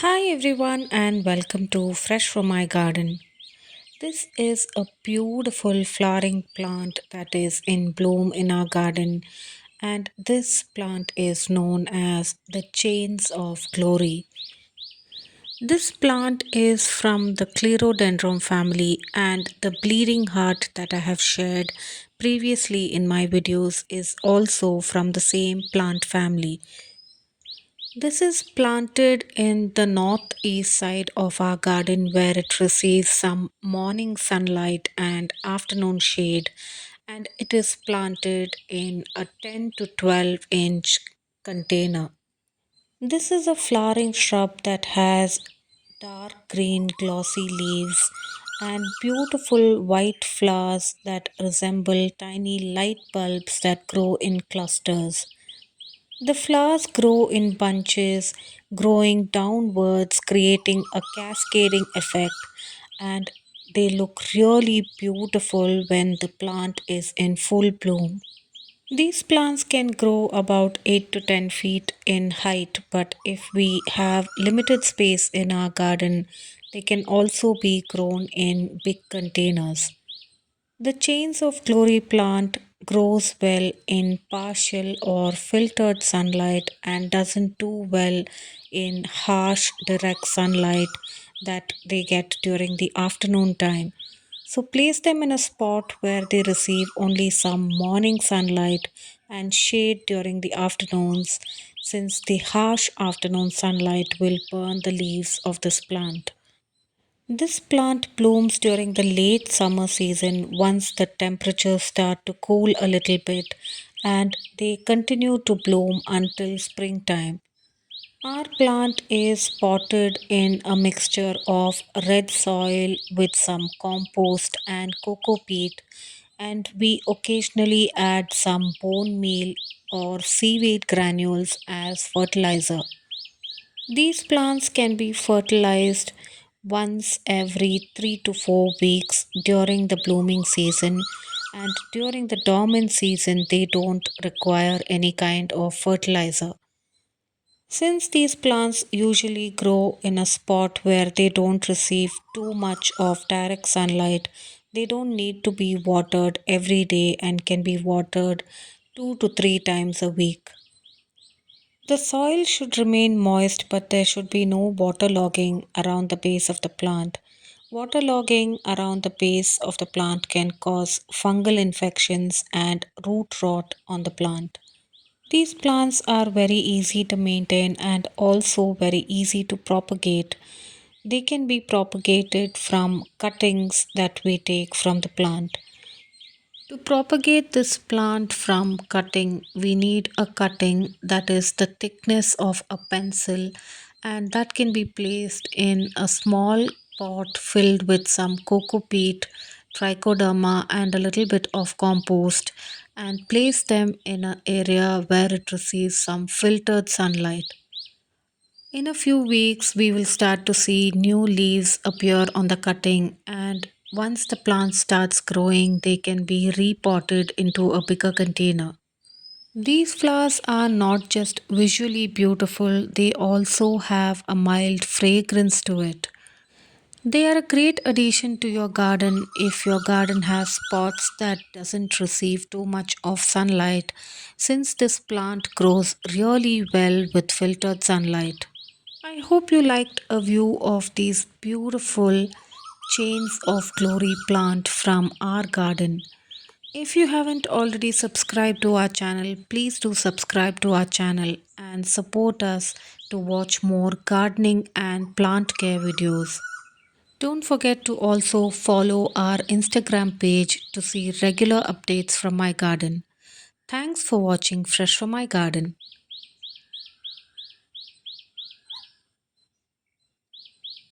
Hi everyone and welcome to Fresh from My Garden. This is a beautiful flowering plant that is in bloom in our garden, and this plant is known as the Chains of Glory. This plant is from the Clerodendrum family, and the bleeding heart that I have shared previously in my videos is also from the same plant family. This is planted in the northeast side of our garden where it receives some morning sunlight and afternoon shade, and it is planted in a 10 to 12-inch container. This is a flowering shrub that has dark green glossy leaves and beautiful white flowers that resemble tiny light bulbs that grow in clusters. The flowers grow in bunches, growing downwards, creating a cascading effect, and they look really beautiful when the plant is in full bloom. These plants can grow about 8 to 10 feet in height, but if we have limited space in our garden, they can also be grown in big containers. The chains of glory plant grows well in partial or filtered sunlight and doesn't do well in harsh direct sunlight that they get during the afternoon time. So place them in a spot where they receive only some morning sunlight and shade during the afternoons, since the harsh afternoon sunlight will burn the leaves of this plant. This plant blooms during the late summer season once the temperatures start to cool a little bit, and they continue to bloom until springtime. Our plant is potted in a mixture of red soil with some compost and coco peat, and we occasionally add some bone meal or seaweed granules as fertilizer. These plants can be fertilized once every 3 to 4 weeks during the blooming season, and during the dormant season, they don't require any kind of fertilizer. Since these plants usually grow in a spot where they don't receive too much of direct sunlight, they don't need to be watered every day and can be watered 2 to 3 times a week. The soil should remain moist, but there should be no waterlogging around the base of the plant. Waterlogging around the base of the plant can cause fungal infections and root rot on the plant. These plants are very easy to maintain and also very easy to propagate. They can be propagated from cuttings that we take from the plant. To propagate this plant from cutting, we need a cutting that is the thickness of a pencil, and that can be placed in a small pot filled with some coco peat, trichoderma, and a little bit of compost, and place them in an area where it receives some filtered sunlight. In a few weeks, we will start to see new leaves appear on the cutting, and once the plant starts growing, they can be repotted into a bigger container. These flowers are not just visually beautiful, they also have a mild fragrance to it. They are a great addition to your garden if your garden has spots that doesn't receive too much of sunlight, since this plant grows really well with filtered sunlight. I hope you liked a view of these beautiful chains of glory plant from our garden. If you haven't already subscribed to our channel, please do subscribe to our channel and support us to watch more gardening and plant care videos. Don't forget to also follow our Instagram page to see regular updates from my garden. Thanks for watching Fresh from My Garden.